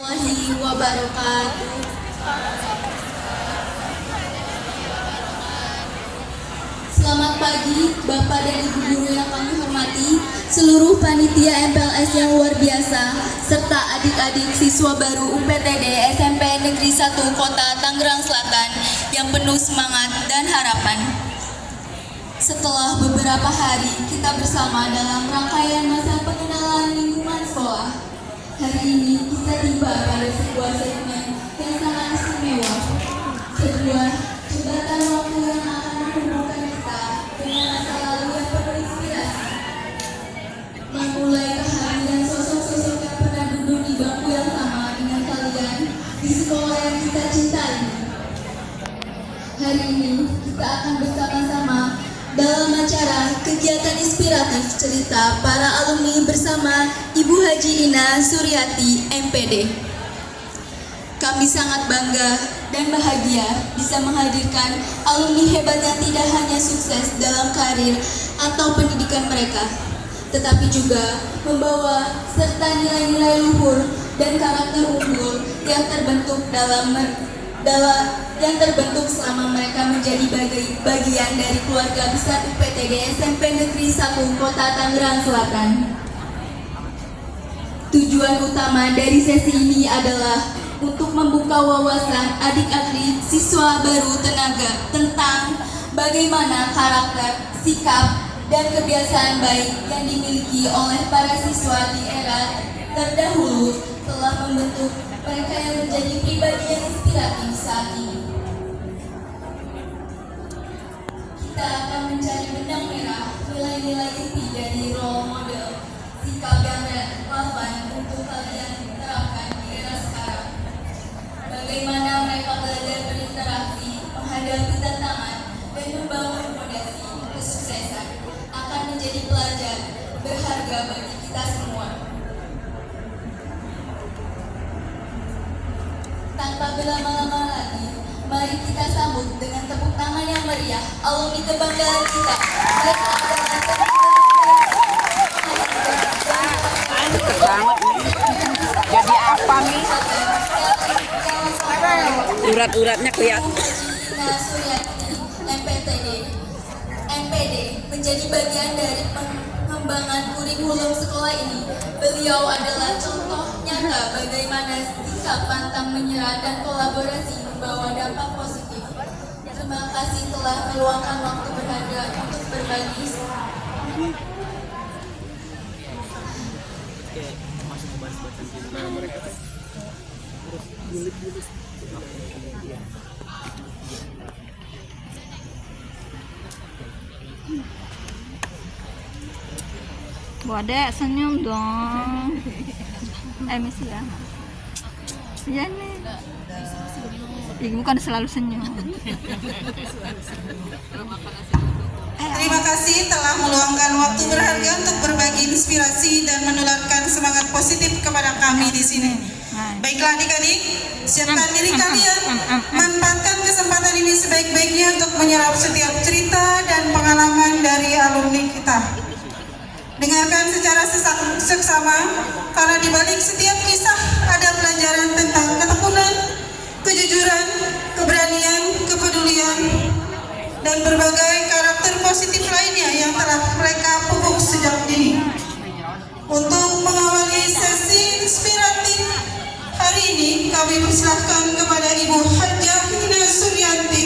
Warahmatullahi wabarakatuh. Selamat pagi Bapak dan Ibu guru yang kami hormati, seluruh panitia MPLS yang luar biasa, serta adik-adik siswa baru UPTD SMP Negeri 1 Kota Tangerang Selatan yang penuh semangat dan harapan. Setelah beberapa hari kita bersama dalam rangkaian masa pengenalan lingkungan sekolah, hari ini kita tiba pada sebuah segmen yang sangat istimewa, sebuah jembatan waktu yang akan menghubungkan kita dengan masa lalu yang penuh inspirasi. Memulai kehadiran sosok-sosok yang pernah duduk di bangku yang sama dengan kalian di sekolah yang kita cintai. Hari ini kita akan bersama-sama dalam acara kegiatan inspiratif cerita para alumni bersama Ibu Haji Ina Suryati MPD. Kami sangat bangga dan bahagia bisa menghadirkan alumni hebat yang tidak hanya sukses dalam karir atau pendidikan mereka, tetapi juga membawa serta nilai-nilai luhur dan karakter unggul yang terbentuk yang terbentuk selama mereka menjadi bagian dari keluarga besar UPTD SMP Negeri 1 Kota Tangerang Selatan. Tujuan utama dari sesi ini adalah untuk membuka wawasan adik-adik siswa baru tenaga tentang bagaimana karakter, sikap, dan kebiasaan baik yang dimiliki oleh para siswa di era terdahulu telah membentuk mereka yang menjadi pribadi yang inspiratif saat ini. Kita akan mencari benang merah nilai-nilai inti dari role model sikap yang relevan untuk kalian terapkan di era sekarang. Bagaimana mereka belajar berinteraksi, menghadapi tantangan, dan membangun fondasi kesuksesan akan menjadi pelajar berharga bagi kita semua. Tanpa berlama-lama lagi, mari kita sambut dengan tepuk tangan yang meriah alumni kebanggaan kita. Mereka adalah jadi apa nih? Urat-uratnya kelihatan. MPD menjadi bagian dari pengembangan kurikulum sekolah ini. Beliau adalah contoh nyata bagaimana sikap pantang menyerah dan kolaborasi membawa dampak positif. Terima kasih telah meluangkan waktu berharga untuk berbagi. Bu Adek senyum dong. Misi ya. Iya nih. Ibu kan selalu senyum. Terima kasih telah meluangkan waktu berharga untuk berbagi inspirasi dan menularkan semangat positif kepada kami di sini. Baiklah adik-adik, siapkan diri kalian, manfaatkan kesempatan ini sebaik-baiknya untuk menyerap setiap cerita dan pengalaman dari alumni kita. Dengarkan secara seksama, karena di balik setiap kisah ada pelajaran tentang ketekunan, kejujuran, keberanian, kepedulian, dan berbagai karakter positif lainnya yang telah mereka pupuk sejak dini. Untuk mengawali sesi inspiratif hari ini, kami persilahkan kepada Ibu Hajah Ina Suryati,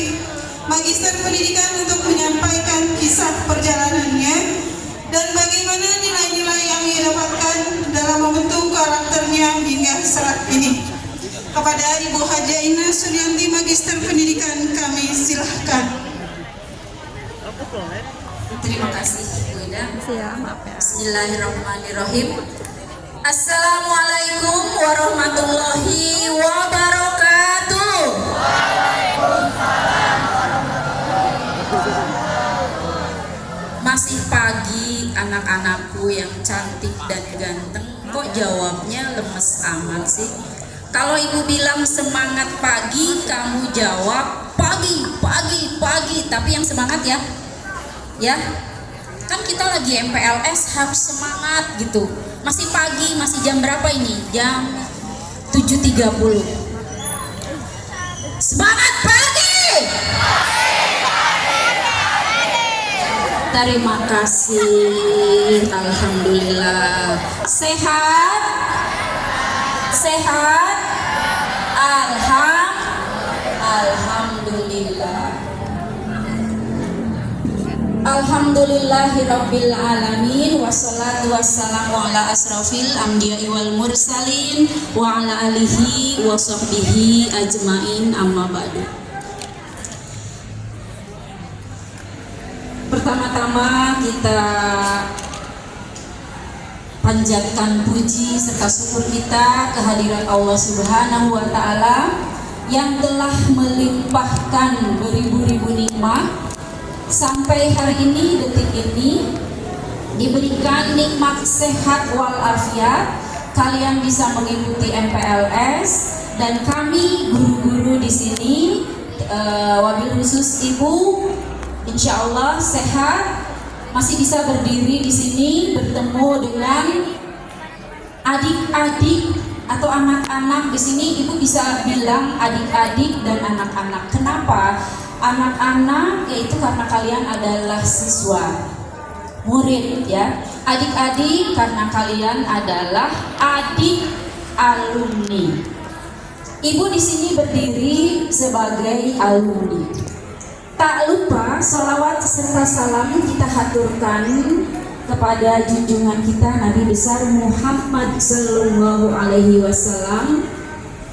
Magister Pendidikan, untuk menyampaikan kisah perjalanannya dan bagaimana nilai-nilai yang ia dapatkan dalam membentuk karakternya hingga saat ini. Kepada Ibu Hajah Ina Suryati, Magister Pendidikan, kami silahkan. Terima kasih Bu Ida. Maaf ya. Bismillahirrahmanirrahim. Assalamualaikum warahmatullahi wabarakatuh. Masih pagi anak-anakku yang cantik dan ganteng, kok jawabnya lemes amat sih? Kalau ibu bilang semangat pagi, kamu jawab pagi, pagi, pagi. Tapi yang semangat ya, ya. Kan kita lagi MPLS harus semangat gitu. Masih pagi, masih jam berapa ini? Jam 7 7.30. Semangat pagi. Terima kasih. Alhamdulillah. Sehat? Sehat? Alhamdulillah. Alhamdulillahirabbil alamin, wassalatu wassalamu ala asrafil anbiya'i wal mursalin wa ala alihi wa sahbihi ajmain, amma ba'du. Pertama-tama kita panjatkan puji serta syukur kita kehadirat Allah Subhanahu wa taala yang telah melimpahkan beribu-ribu nikmat sampai hari ini, detik ini diberikan nikmat sehat walafiat. Kalian bisa mengikuti MPLS dan kami guru-guru di sini, wabil khusus ibu, insya Allah sehat, masih bisa berdiri di sini bertemu dengan adik-adik atau anak-anak di sini. Ibu bisa bilang adik-adik dan anak-anak. Kenapa? Anak-anak yaitu karena kalian adalah siswa, murid ya. Adik-adik karena kalian adalah adik alumni. Ibu di sini berdiri sebagai alumni. Tak lupa sholawat serta salam kita haturkan kepada junjungan kita Nabi besar Muhammad Sallallahu Alaihi Wasallam,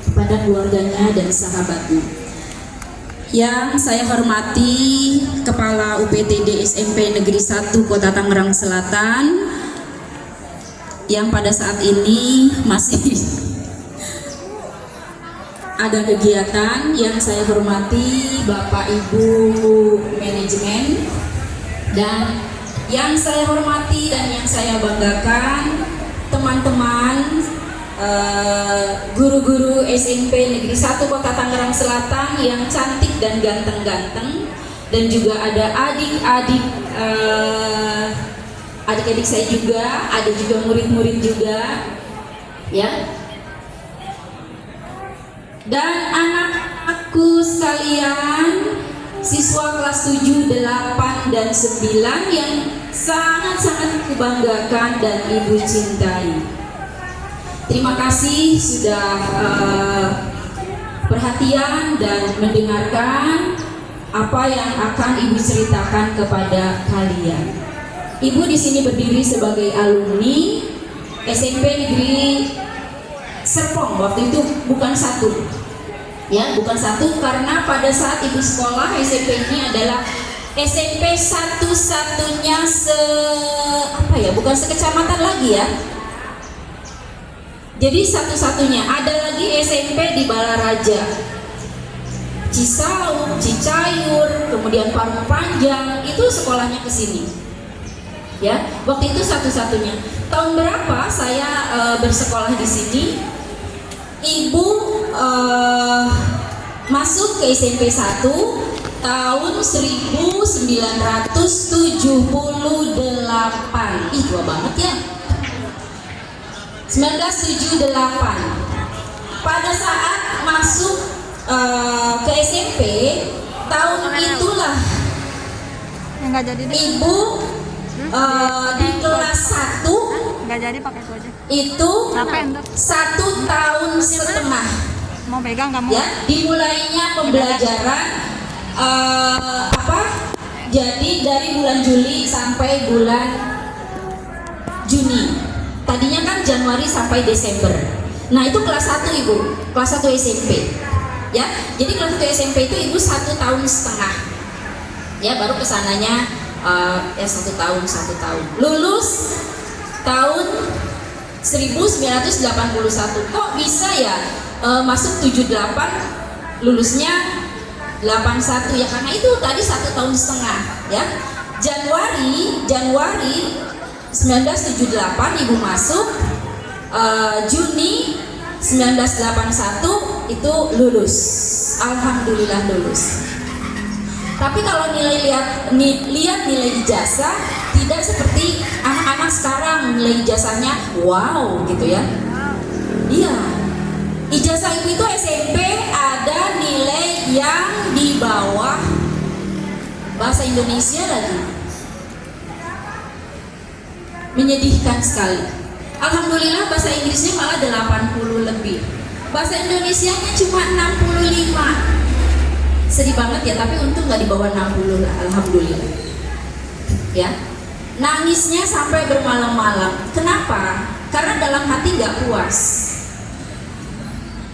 kepada keluarganya dan sahabatnya. Yang saya hormati Kepala UPTD SMP Negeri 1 Kota Tangerang Selatan, yang pada saat ini masih ada kegiatan. Yang saya hormati Bapak Ibu manajemen, dan yang saya hormati dan yang saya banggakan teman-teman guru-guru SMP Negeri 1 Kota Tangerang Selatan yang cantik dan ganteng-ganteng, dan juga ada adik-adik saya juga, ada juga murid-murid juga ya. Dan anak-anakku sekalian, siswa kelas 7, 8, dan 9 yang sangat-sangat kubanggakan dan ibu cintai. Terima kasih sudah perhatian dan mendengarkan apa yang akan ibu ceritakan kepada kalian. Ibu di sini berdiri sebagai alumni SMP Negeri Serpong. Waktu itu bukan satu, ya, bukan satu, karena pada saat ibu sekolah SMP ini adalah SMP satu-satunya bukan sekecamatan lagi ya. Jadi satu-satunya. Ada lagi SMP di Balaraja, Cisauk, Cicayur, kemudian Parung Panjang, itu sekolahnya ke sini. Ya, waktu itu satu-satunya. Tahun berapa saya bersekolah di sini? Ibu masuk ke SMP 1 tahun 1978. Ih, tua banget ya. 1978. Pada saat masuk ke SMP tahun itulah ibu di kelas 1 nggak jadi pakai itu aja. itu Ngapain tuh? 1 tahun setengah Mau pegang kamu? ya, dimulainya pembelajaran jadi dari bulan Juli sampai bulan Juni. Tadinya kan Januari sampai Desember. Nah itu kelas 1 ibu, kelas 1 SMP ya. Jadi kelas 1 SMP itu ibu 1 tahun setengah ya, baru kesananya 1 tahun. Lulus tahun 1981. Kok bisa ya masuk 78, lulusnya 81 ya, karena itu tadi 1 tahun setengah ya. Januari 1978 ibu masuk, Juni 1981 itu lulus. Alhamdulillah lulus. Tapi kalau lihat nilai ijazah tidak seperti anak-anak sekarang, nilai ijazahnya wow gitu ya. Iya. Ijazah ibu itu SMP ada nilai yang di bawah bahasa Indonesia lagi. Menyedihkan sekali. Alhamdulillah bahasa Inggrisnya malah 80 lebih. Bahasa Indonesianya cuma 65. Sedih banget ya, tapi untung gak di bawah 60 lah, alhamdulillah. Ya. Nangisnya sampai bermalam-malam. Kenapa? Karena dalam hati gak puas.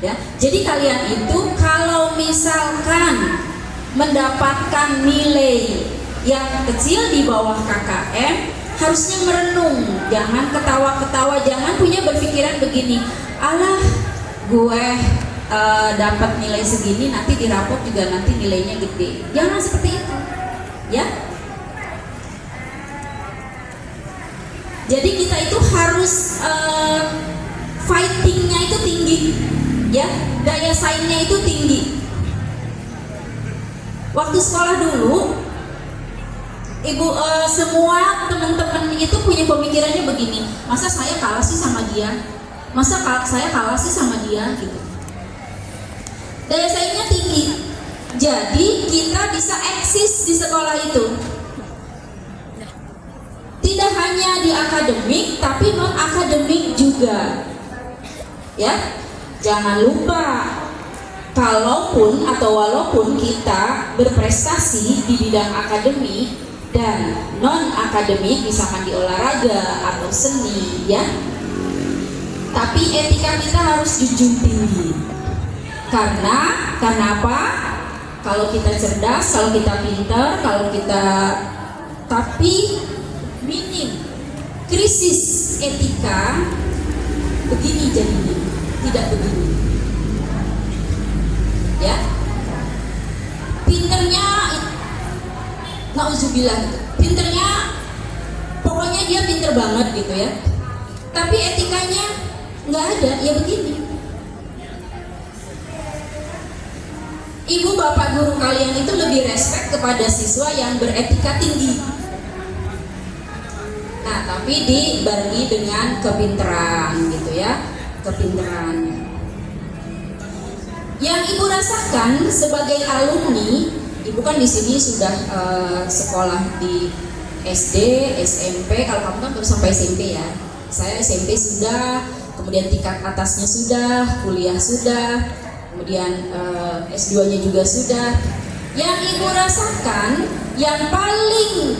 Ya. Jadi kalian itu kalau misalkan mendapatkan nilai yang kecil di bawah KKM, harusnya merenung, jangan ketawa-ketawa, jangan punya berpikiran begini, alah gue dapat nilai segini, nanti di rapot juga nanti nilainya gede. Jangan seperti itu, ya. Jadi kita itu harus fightingnya itu tinggi, ya, daya saingnya itu tinggi. Waktu sekolah dulu, ibu semua teman-teman itu punya pemikirannya begini, masa saya kalah sih sama dia, masa saya kalah sih sama dia, gitu. Daya saingnya tinggi, jadi kita bisa eksis di sekolah itu. Tidak hanya di akademik, tapi non akademik juga. Ya, jangan lupa, kalaupun atau walaupun kita berprestasi di bidang akademik dan non akademik, misalkan di olahraga atau seni, ya, tapi etika kita harus junjung tinggi. Karena apa? Kalau kita cerdas, kalau kita pintar, kalau kita, tapi minim krisis etika, begini jadinya, tidak begini. Ya, pinternya, nauzubillah, pinternya, pokoknya dia pinter banget gitu ya. Tapi etikanya nggak ada, ya begini. Ibu bapak guru kalian itu lebih respect kepada siswa yang beretika tinggi. Nah, tapi dibarengi dengan kepintaran gitu ya, kepintaran. Yang ibu rasakan sebagai alumni, ibu kan di sini sudah sekolah di SD, SMP. Kalau kamu kan baru sampai SMP ya. Saya SMP sudah, kemudian tingkat atasnya sudah, kuliah sudah, kemudian S2-nya juga sudah. Yang ibu rasakan, yang paling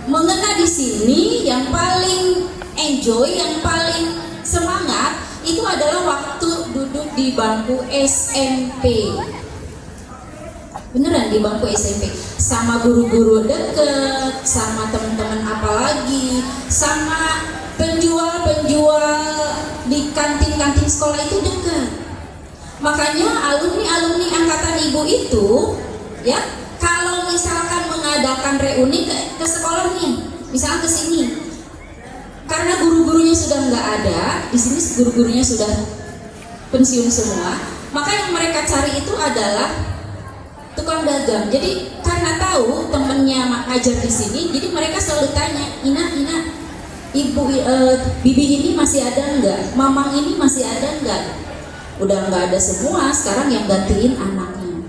mengena di sini, yang paling enjoy, yang paling semangat, itu adalah waktu duduk di bangku SMP. Beneran di bangku SMP, sama guru-guru deket, sama teman-teman apalagi, sama penjual-penjual di kantin-kantin sekolah itu dekat. Makanya alumni-alumni angkatan ibu itu, ya, kalau misalkan mengadakan reuni ke sekolahnya, misalkan ke sini, karena guru-gurunya sudah nggak ada, di sini guru-gurunya sudah pensiun semua, maka yang mereka cari itu adalah tukang dagang. Jadi karena tahu temennya ngajar di sini, jadi mereka selalu tanya, Ina, ibu, bibi ini masih ada nggak? Mamang ini masih ada nggak? Udah nggak ada semua, sekarang yang gantiin anaknya.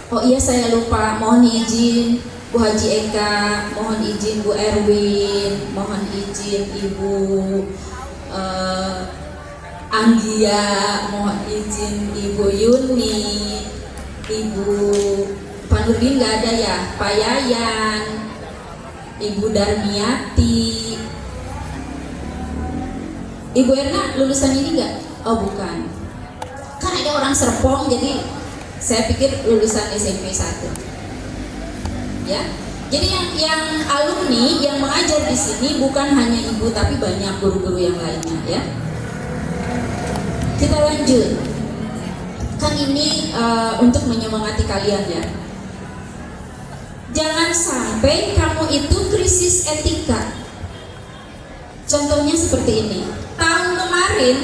Oh iya, saya lupa, mohon izin Bu Haji Eka, mohon izin Bu Erwin, mohon izin Ibu Anggia, mohon izin Ibu Yuni, Ibu Pak Nurdin nggak ada ya, Pak Yayan, Ibu Darmiati, Ibu Erna lulusan ini nggak? Oh bukan, kan ada orang Serpong, jadi saya pikir lulusan SMP 1. Ya, jadi yang alumni yang mengajar di sini bukan hanya ibu, tapi banyak guru-guru yang lainnya. Ya, kita lanjut. Kan ini untuk menyemangati kalian ya. Jangan sampai kamu itu krisis etika. Contohnya seperti ini. Tahun kemarin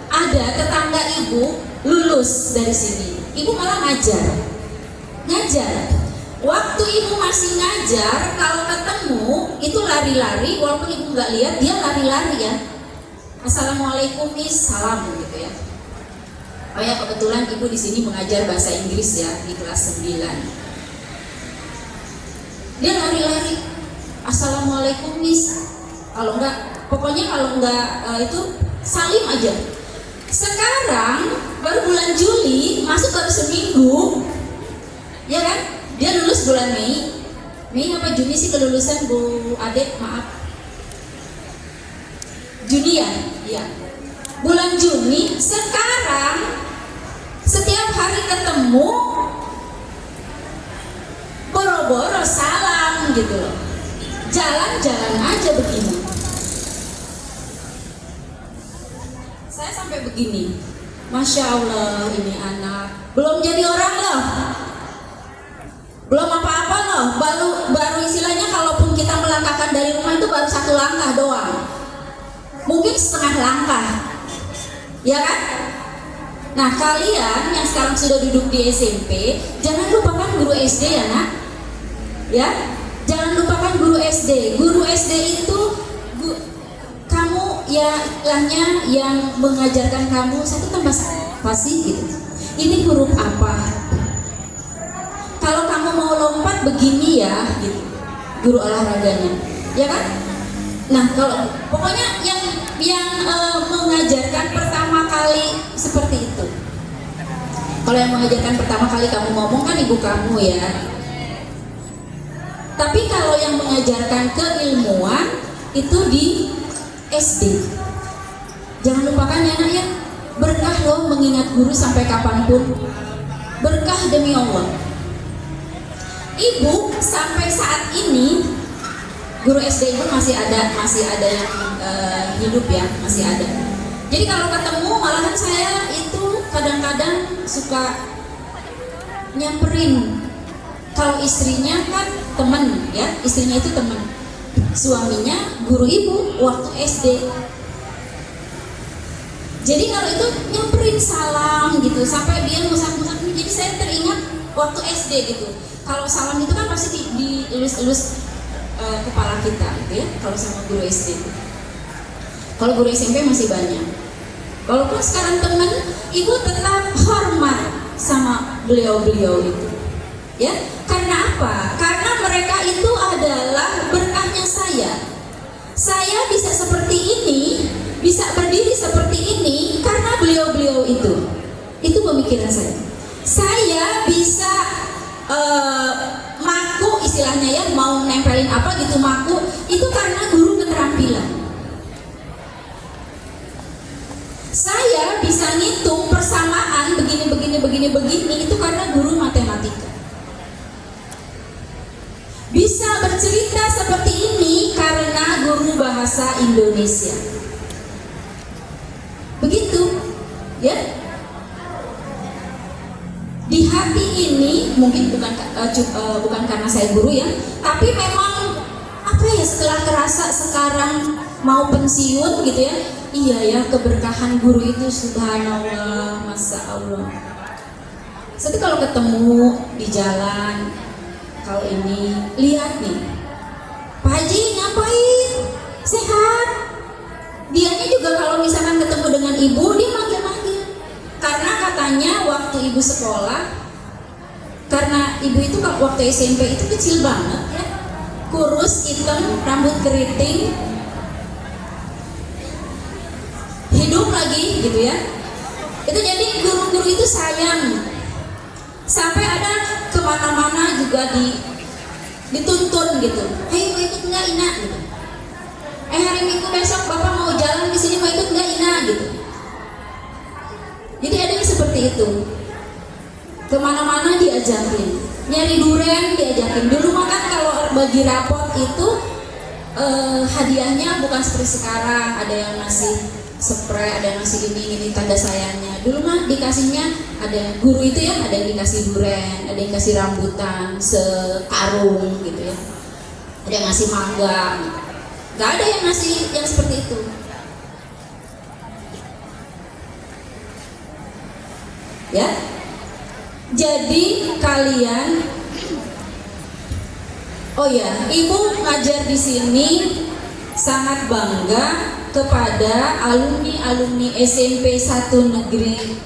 ada tetangga ibu lulus dari sini. Ibu malah ngajar. Waktu ibu masih ngajar, kalau ketemu itu lari-lari, walaupun ibu nggak lihat, dia lari-lari ya. Assalamualaikum Miss, salam gitu ya. Oh ya, kebetulan ibu di sini mengajar bahasa Inggris ya di kelas 9. Dia lari-lari, Assalamualaikum Miss. Kalau enggak, pokoknya kalau enggak itu salim aja. Sekarang baru bulan Juli, masuk baru seminggu, ya kan? Dia lulus bulan Mei. Mei apa Juni sih kelulusan Bu Ade? Maaf. Juni ya? Iya. Bulan Juni, sekarang setiap hari ketemu boro-boro salam gitu loh. Jalan-jalan aja begini. Saya sampai begini, Masya Allah ini anak belum jadi orang loh, belum apa-apa loh, baru istilahnya kalaupun kita melangkahkan dari rumah itu baru 1 langkah doang, mungkin setengah langkah, ya kan? Nah kalian yang sekarang sudah duduk di SMP, jangan lupakan guru SD ya nak, ya, jangan lupakan guru SD. Guru SD itu kamu ya istilahnya yang mengajarkan kamu 1 tambah pasti gitu. Ini huruf apa? Kalau kamu mau lompat begini ya, gitu. Guru olahraganya, ya kan? Nah kalau pokoknya yang mengajarkan pertama kali seperti itu. Kalau yang mengajarkan pertama kali kamu ngomong kan ibu kamu ya. Tapi kalau yang mengajarkan keilmuan itu di SD. Jangan lupakan ya nak ya, berkah loh mengingat guru sampai kapanpun. Berkah demi Allah. Ibu sampai saat ini guru SD itu masih ada yang hidup ya, masih ada. Jadi kalau ketemu malahan saya itu kadang-kadang suka nyamperin. Kalau istrinya kan temen ya, istrinya itu temen, suaminya guru ibu waktu SD. Jadi kalau itu nyamperin salam gitu sampai dia ngusak-ngusak. Jadi saya teringat waktu SD gitu. Kalau salam itu kan pasti dielus-elus kepala kita gitu ya, kalau sama guru SD. Kalau guru SMP masih banyak. Walaupun sekarang teman, ibu tetap hormat sama beliau-beliau itu. Ya, karena apa? Karena mereka itu adalah berkahnya saya. Saya bisa seperti ini, bisa berdiri seperti ini karena beliau-beliau itu. Itu pemikiran saya. Saya bisa maku istilahnya ya, mau nempelin apa gitu maku itu karena guru keterampilan. Saya bisa ngitung persamaan begini itu karena guru matematika. Bisa bercerita seperti ini karena guru bahasa Indonesia. Begitu ya. Di hati ini mungkin bukan karena saya guru ya, tapi memang apa ya, setelah kerasa sekarang mau pensiun gitu ya, iya ya keberkahan guru itu subhanallah, masya Allah. Jadi kalau ketemu di jalan, kalau ini lihat nih, Pak Haji ngapain? Sehat? Dianya juga kalau misalkan ketemu dengan ibu dia manggil-manggil. Karena katanya waktu ibu sekolah, karena ibu itu waktu SMP itu kecil banget ya, kurus, hitam, rambut keriting, hidup lagi gitu ya. Itu jadi guru-guru itu sayang, sampai ada kemana-mana juga dituntun gitu. Hei mau ikut nggak Ina gitu. Hari Minggu besok bapak mau jalan di sini, mau ikut nggak Ina gitu. Jadi ada yang seperti itu. Kemana-mana diajakin, nyari duren diajakin. Dulu makan kalau bagi rapot itu hadiahnya bukan seperti sekarang, ada yang ngasih spray, ada yang ngasih ini tanda sayangnya. Dulu mah dikasihnya ada guru itu ya, ada yang dikasih duren, ada yang kasih rambutan sekarung gitu ya, ada yang ngasih mangga. Gak ada yang ngasih yang seperti itu. Ya, jadi kalian, oh ya, ibu ngajar di sini sangat bangga kepada alumni-alumni SMP 1 Negeri,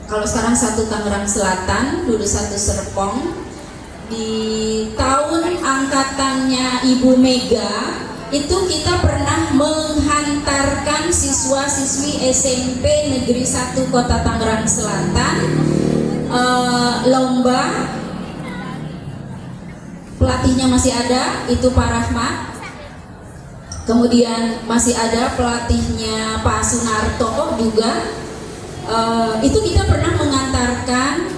kalau sekarang 1 Tangerang Selatan, dulu 1 Serpong. Di tahun angkatannya Ibu Mega itu kita pernah menghantarkan siswa-siswi SMP Negeri 1 Kota Tangerang Selatan lomba. Pelatihnya masih ada, itu Pak Rahmat. Kemudian masih ada pelatihnya Pak Sunarto juga. Itu kita pernah mengantarkan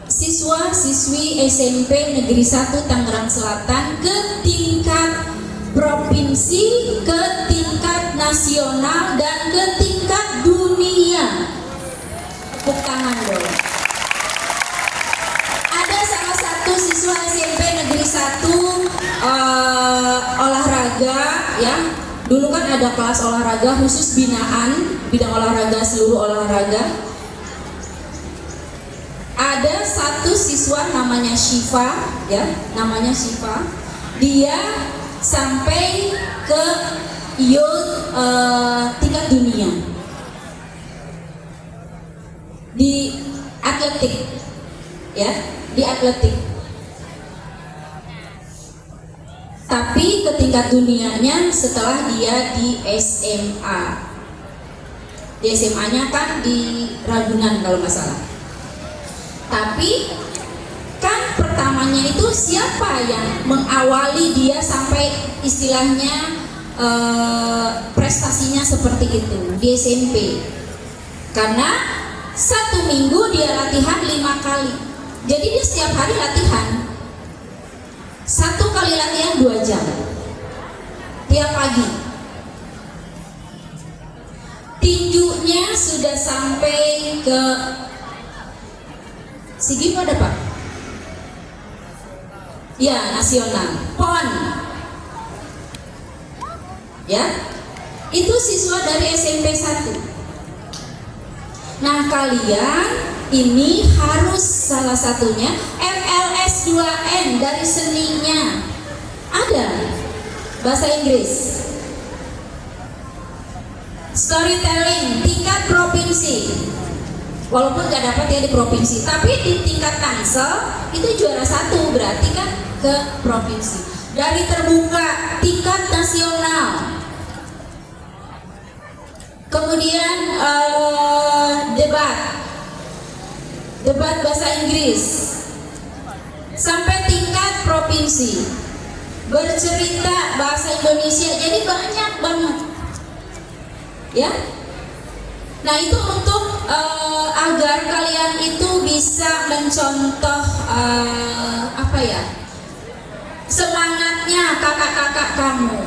siswa-siswi SMP Negeri 1 Tangerang Selatan ke tingkat provinsi, ke tingkat nasional, dan ke tingkat dunia. Tepuk tangan dong. Ada salah satu siswa SMP Negeri 1 olahraga, ya. Dulu kan ada kelas olahraga khusus binaan, bidang olahraga, seluruh olahraga. Ada satu siswa namanya Syifa, ya, namanya Syifa. Dia sampai ke youth tingkat dunia di atletik, ya, di atletik. Tapi ke tingkat dunianya setelah dia di SMA. Di SMA-nya kan di Ragunan kalau nggak salah. Tapi kan pertamanya itu siapa yang mengawali dia sampai istilahnya prestasinya seperti itu di SMP? Karena 1 minggu dia latihan 5 kali. Jadi dia setiap hari latihan. 1 kali latihan 2 jam tiap pagi. Tinjunya sudah sampai ke SEA ada Pak? Ya, nasional. PON. Ya. Itu siswa dari SMP 1. Nah, kalian ini harus salah satunya FLS 2N dari seninya. Ada bahasa Inggris. Storytelling tingkat provinsi. Walaupun gak dapat ya di provinsi, tapi di tingkat Tangsel itu juara 1, berarti kan ke provinsi. Dari terbuka tingkat nasional. Kemudian debat bahasa Inggris sampai tingkat provinsi. Bercerita bahasa Indonesia, jadi banyak banget. Ya. Nah, itu untuk agar kalian itu bisa mencontoh apa ya, semangatnya kakak-kakak kamu.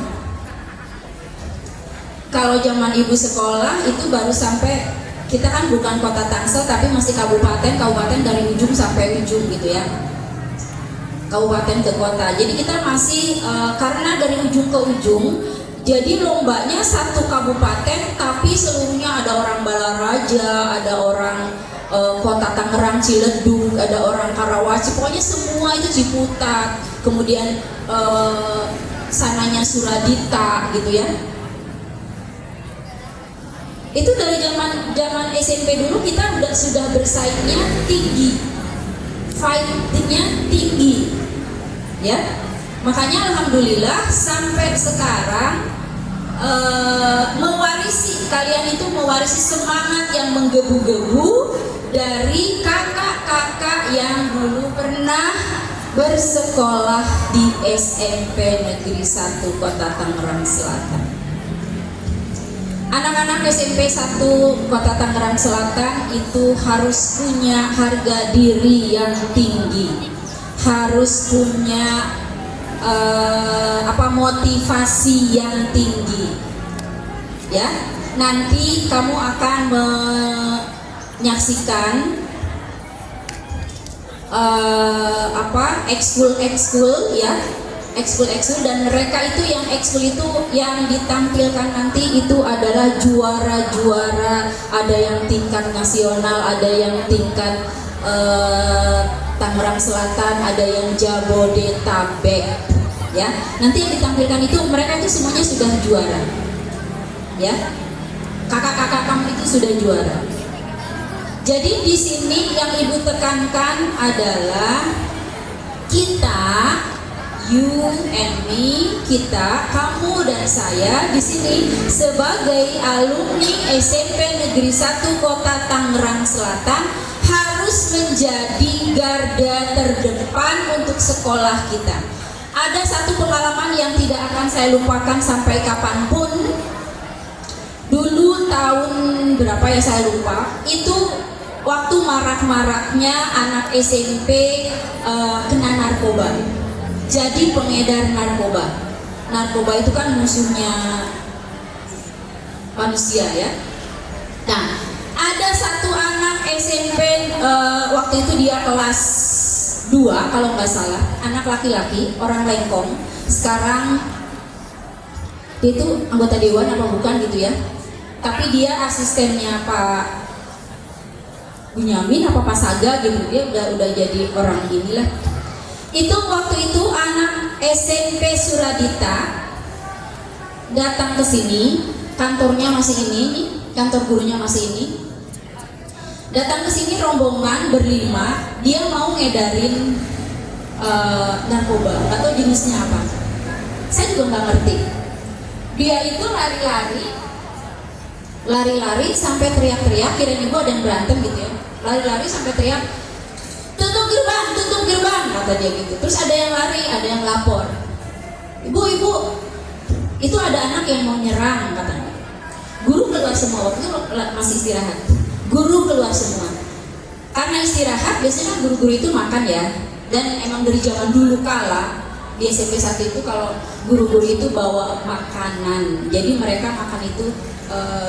Kalau zaman ibu sekolah itu baru sampai, kita kan bukan kota Tangsel tapi masih kabupaten dari ujung sampai ujung gitu ya, kabupaten ke kota. Jadi kita masih karena dari ujung ke ujung. Jadi lombanya 1 kabupaten, tapi seluruhnya ada orang Balaraja, ada orang kota Tangerang, Ciledug, ada orang Karawaci, pokoknya semua itu Ciputat, kemudian sananya Suradita gitu ya. Itu dari zaman SMP dulu kita sudah bersaingnya tinggi, fightingnya tinggi, ya. Makanya alhamdulillah sampai sekarang kalian itu mewarisi semangat yang menggebu-gebu dari kakak-kakak yang dulu pernah bersekolah di SMP Negeri 1 Kota Tangerang Selatan. Anak-anak SMP 1 Kota Tangerang Selatan itu harus punya harga diri yang tinggi, harus punya motivasi yang tinggi, ya. Nanti kamu akan menyaksikan ekskul ya, ekskul, dan mereka itu yang ekskul itu yang ditampilkan nanti itu adalah juara-juara, ada yang tingkat nasional, ada yang tingkat Tangerang Selatan, ada yang Jabodetabek, ya. Nanti yang ditampilkan itu mereka itu semuanya sudah juara. ya. Kakak-kakak kamu itu sudah juara. Jadi di sini yang ibu tekankan adalah kita, you and me, kita, kamu dan saya di sini sebagai alumni SMP Negeri 1 Kota Tangerang Selatan harus menjadi garda terdepan untuk sekolah kita. Ada satu pengalaman yang tidak akan saya lupakan sampai kapanpun. Dulu tahun berapa ya saya lupa, itu waktu marak-maraknya anak SMP kena narkoba. Jadi pengedar narkoba. Narkoba itu kan musuhnya manusia ya. Nah, ada satu anak SMP waktu itu dia kelas 2 kalau nggak salah, anak laki-laki, orang Lengkong. Sekarang dia itu anggota dewan apa bukan gitu ya. Tapi dia asistennya Pak Bunyamin apa Pak Saga gitu, dia udah jadi orang inilah. Itu waktu itu anak SMP Suradita datang ke sini, kantornya masih ini, kantor gurunya masih ini. Datang ke sini rombongan berlima, dia mau ngedarin narkoba atau jenisnya apa. Saya juga nggak ngerti. Dia itu lari-lari sampai teriak-teriak, kirain ibu ada yang berantem gitu ya. Lari-lari sampai teriak, tutup gerbang, kata dia gitu. Terus ada yang lari, ada yang lapor. Ibu, itu ada anak yang mau nyerang katanya. Guru keluar semua, waktu itu masih istirahat. Guru keluar semua. Karena istirahat, biasanya guru-guru itu makan ya. Dan emang dari zaman dulu kala, di SMP 1 itu kalau guru-guru itu bawa makanan. Jadi mereka makan itu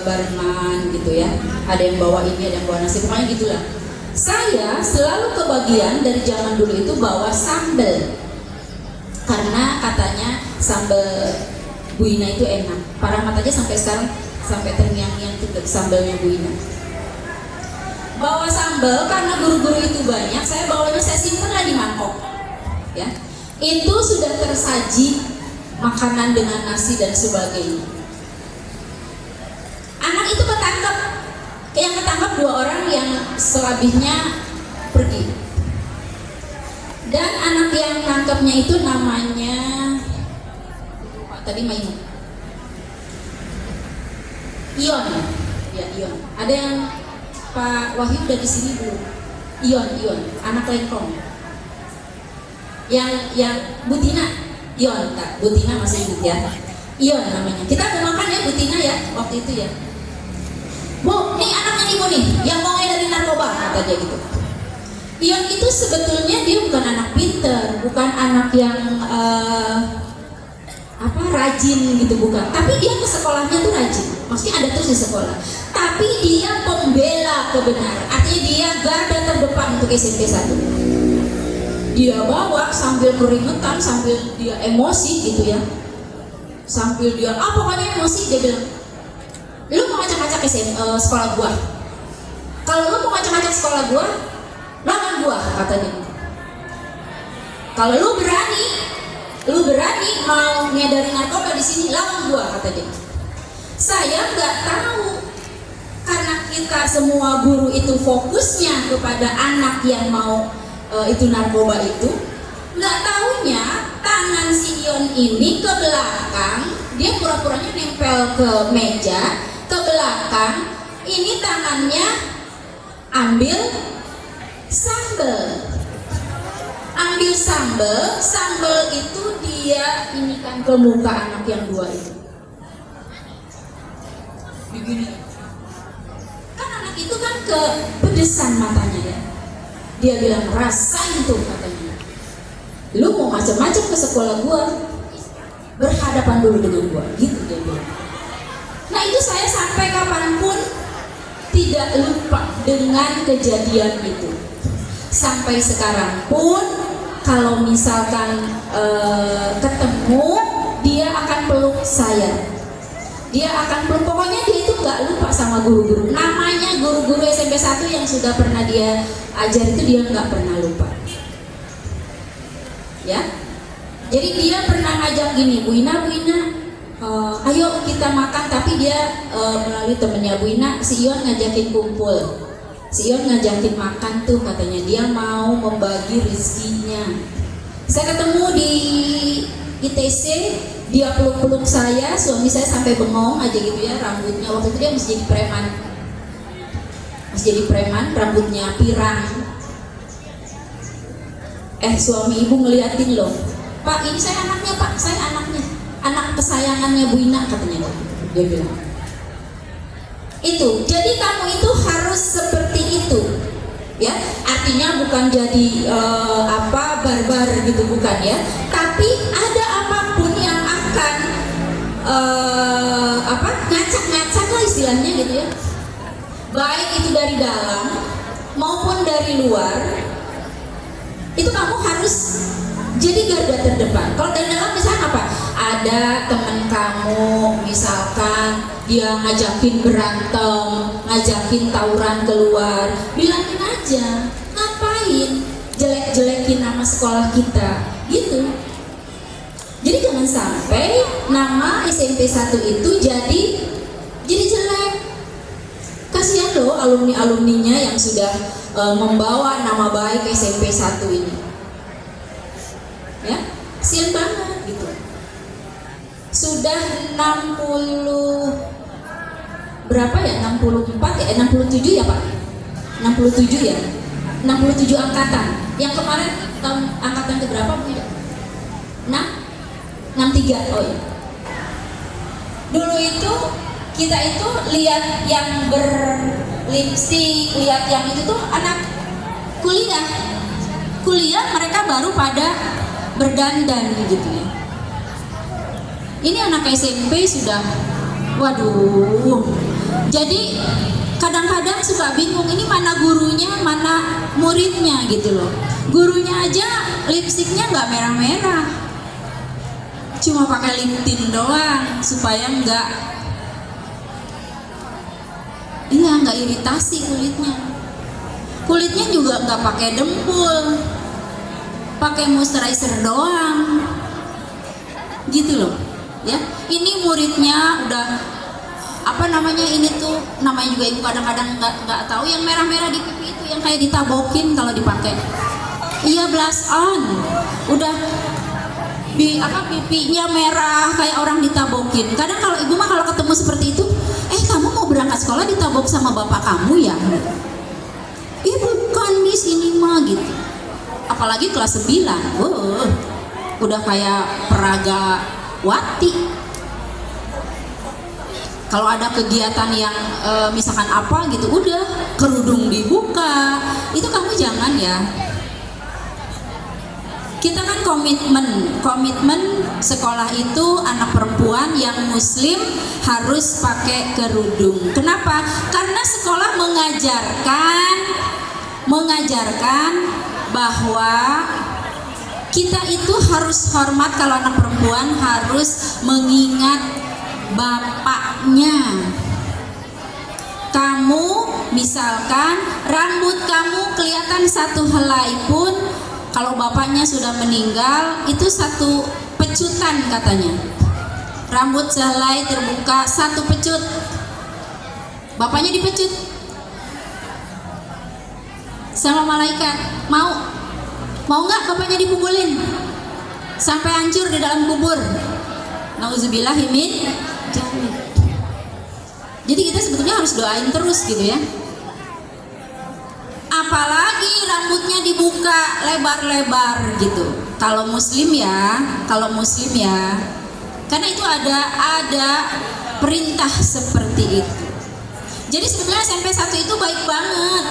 barengan gitu ya. Ada yang bawa ini, ada yang bawa nasi, pokoknya gitulah. Saya selalu kebagian dari zaman dulu itu bawa sambal. Karena katanya sambal Bu Ina itu enak. Para mat aja sampai sekarang sampai terngiang-ngiang tuh sambalnya Bu Ina. Bawa sambal karena guru-guru itu banyak, saya simpen lah di mangkok. Ya. Itu sudah tersaji makanan dengan nasi dan sebagainya. Anak itu ketangkep. Yang ketangkep 2 orang, yang selebihnya pergi. Dan anak yang tangkapnya itu namanya tadi Maimun. Ion. Ya, Ion. Ada yang Pak Wahyu udah di sini belum? Ion, anak Lengkong. Yang Butina, Ion, tak, Butina masih ingat ya. Ion namanya. Kita mau makan ya Butina ya waktu itu ya. Bu, nih anaknya ibu nih, yang mau ngedarin narkoba, kata dia gitu. Ion itu sebetulnya dia bukan anak pinter, bukan anak yang rajin gitu, bukan. Tapi dia ke sekolahnya tuh rajin, maksudnya ada terus di sekolah. Tapi dia pembela kebenaran, artinya dia garda terdepan untuk SMP 1. Dia bawa sambil keringetan, sambil dia emosi gitu ya. Sambil dia, pokoknya emosi, dia bilang, lu mau ngacak-ngacak sekolah gua. Kalau lu mau ngacak-ngacak sekolah gua, lawan gua, kata dia. Kalau lu berani mau ngedarin narkoba di sini, lawan gua, kata dia. Saya nggak tahu, karena kita semua guru itu fokusnya kepada anak yang mau itu narkoba itu. Nggak taunya tangan si Ion ini ke belakang, dia pura-puranya nempel ke meja, ke belakang, ini tangannya ambil sambal itu dia inikan ke muka anak yang 2 itu. Begini. Kan anak itu kan kepedesan matanya ya. Dia bilang, rasain tuh katanya. Lu mau macam-macam ke sekolah gua, berhadapan dulu dengan gua, gitu dia bilang. Nah itu saya sampai kapanpun tidak lupa dengan kejadian itu. Sampai sekarang pun kalau misalkan ketemu, dia akan peluk saya. Dia akan peluk, pokoknya dia itu nggak lupa sama guru-guru. Namanya guru-guru SMP 1 yang sudah pernah dia ajar itu dia nggak pernah lupa. Ya, jadi dia pernah ngajak gini, Bu Ina, ayo kita makan, tapi dia melalui temennya Bu Ina, si Ion ngajakin kumpul, si Ion ngajakin makan tuh, katanya dia mau membagi rezekinya. Saya ketemu di ITC, dia peluk-peluk saya, suami saya sampai bengong aja gitu ya, rambutnya waktu itu dia masih jadi preman, rambutnya pirang. Suami ibu ngeliatin loh, Pak ini saya anaknya, Pak saya anaknya, anak kesayangannya Bu Ina, katanya dia bilang. Itu, jadi kamu itu harus seperti itu, ya. Artinya bukan jadi barbar gitu, bukan ya. Tapi ada apapun yang akan ngacak-ngacak lah istilahnya gitu ya. Baik itu dari dalam maupun dari luar, itu kamu harus jadi garda terdepan. Kalau dari dalam misalnya apa? Ada teman kamu misalkan dia ngajakin berantem, ngajakin tawuran keluar, bilangin aja, ngapain jelek-jelekin nama sekolah kita gitu. Jadi jangan sampai nama SMP 1 itu jadi jelek. Kasihan loh alumni-alumninya yang sudah membawa nama baik SMP 1 ini. Ya, kasihan banget gitu. Sudah 60 berapa ya? 64 ya? 67 ya, Pak? 67 ya? 67 angkatan. Yang kemarin tahun angkatan ke berapa, Bu? 63. Oh ya. Dulu itu kita itu lihat yang berlipstik, lihat yang itu tuh anak kuliah mereka baru pada berdandan gitu ya. Ini anak SMP sudah, waduh. Jadi kadang-kadang suka bingung, ini mana gurunya, mana muridnya gitu loh. Gurunya aja lipstiknya nggak merah-merah, cuma pakai lip tint doang supaya nggak iritasi kulitnya. Kulitnya juga nggak pakai dempul, pakai moisturizer doang, gitu loh. Ya, ini muridnya udah ini tuh namanya juga ibu kadang-kadang nggak tahu, yang merah-merah di pipi itu yang kayak ditabokin kalau dipakai. Iya, blush on, udah pipinya merah kayak orang ditabokin. Kadang kalau ibu mah kalau ketemu seperti itu, kamu mau berangkat sekolah ditabok sama bapak kamu ya? Bukan Miss, ini mah gitu. Apalagi kelas 9, udah kayak peraga wati. Kalau ada kegiatan yang misalkan apa gitu, udah kerudung dibuka, itu kamu jangan ya. Kita kan komitmen sekolah itu anak perempuan yang muslim harus pakai kerudung. Kenapa? Karena sekolah mengajarkan bahwa kita itu harus hormat. Kalau anak perempuan harus mengingat bapaknya. Kamu misalkan rambut kamu kelihatan satu helai pun, kalau bapaknya sudah meninggal itu satu pecutan katanya. Rambut sehelai terbuka satu pecut, bapaknya dipecut sama malaikat. Mau nggak bapaknya dipukulin sampai hancur di dalam kubur? Nauzubillahimin. Jadi kita sebetulnya harus doain terus gitu ya. Apalagi rambutnya dibuka lebar-lebar gitu. Kalau muslim ya, karena itu ada perintah seperti itu. Jadi sebetulnya SMP 1 itu baik banget.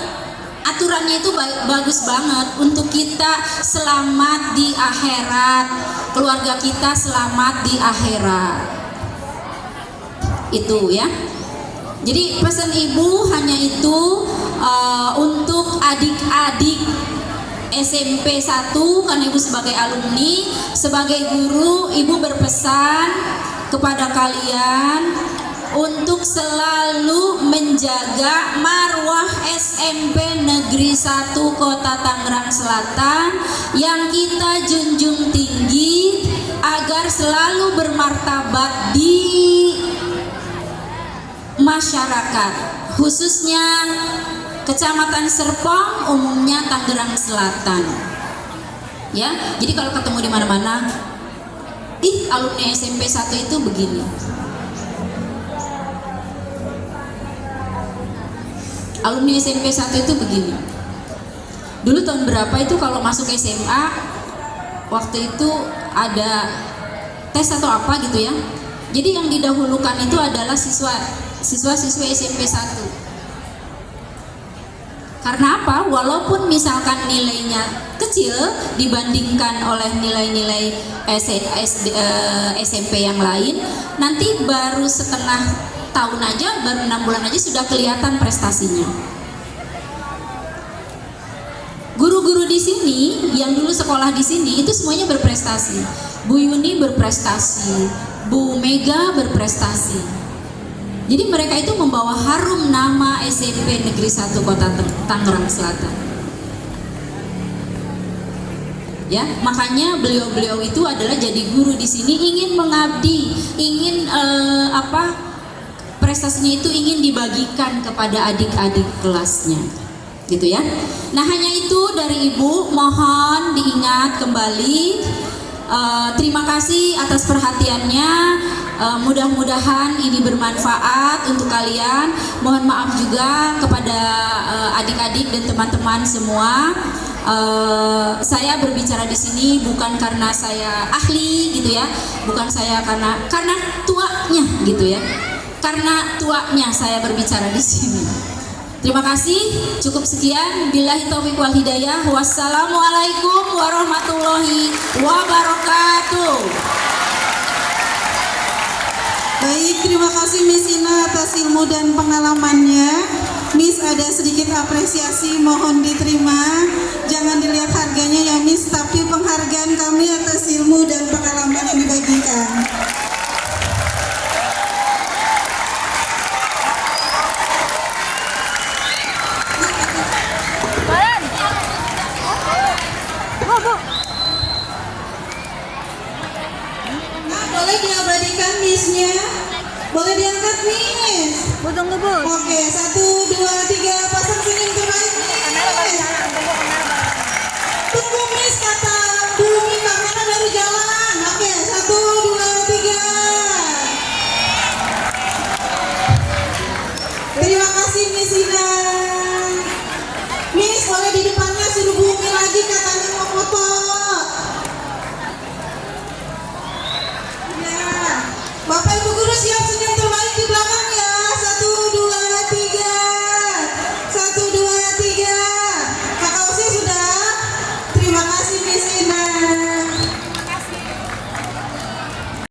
Aturannya itu bagus banget untuk kita selamat di akhirat, keluarga kita selamat di akhirat. Itu ya. Jadi pesan ibu hanya itu, untuk adik-adik SMP 1, karena ibu sebagai alumni, sebagai guru, ibu berpesan kepada kalian untuk selalu menjaga marwah SMP Negeri Negeri 1 Kota Tangerang Selatan yang kita junjung tinggi agar selalu bermartabat di masyarakat, khususnya Kecamatan Serpong, umumnya Tangerang Selatan. Ya, jadi kalau ketemu di mana-mana, ih alumni SMP 1 itu begini. Alumni SMP 1 itu begini. Dulu tahun berapa itu kalau masuk SMA, waktu itu ada tes atau apa gitu ya. Jadi yang didahulukan itu adalah siswa-siswi SMP 1. Karena apa? Walaupun misalkan nilainya kecil dibandingkan oleh nilai-nilai SMP yang lain, nanti baru setengah tahun aja, baru 6 bulan aja sudah kelihatan prestasinya. Guru-guru di sini yang dulu sekolah di sini itu semuanya berprestasi. Bu Yuni berprestasi, Bu Mega berprestasi. Jadi mereka itu membawa harum nama SMP Negeri 1 Kota Tangerang Selatan. Ya, makanya beliau-beliau itu adalah jadi guru di sini ingin mengabdi, ingin prestasinya itu ingin dibagikan kepada adik-adik kelasnya. Gitu ya. Nah, hanya itu dari Ibu, mohon diingat kembali. Terima kasih atas perhatiannya. Mudah-mudahan ini bermanfaat untuk kalian. Mohon maaf juga kepada adik-adik dan teman-teman semua. Saya berbicara di sini bukan karena saya ahli gitu ya, bukan saya karena tuanya gitu ya. Karena tuanya saya berbicara di sini. Terima kasih, cukup sekian. Billahi taufiq wal hidayah. Wassalamualaikum warahmatullahi wabarakatuh. Baik, terima kasih Miss Ina atas ilmu dan pengalamannya. Miss, ada sedikit apresiasi, mohon diterima. Jangan dilihat harganya ya Miss, tapi penghargaan kami atas ilmu dan pengalaman yang dibagikan. Nah, boleh diabadikan Miss-nya? Boleh diangkat Miss? Bu, tunggu Bu. Oke, 1, 2, 3.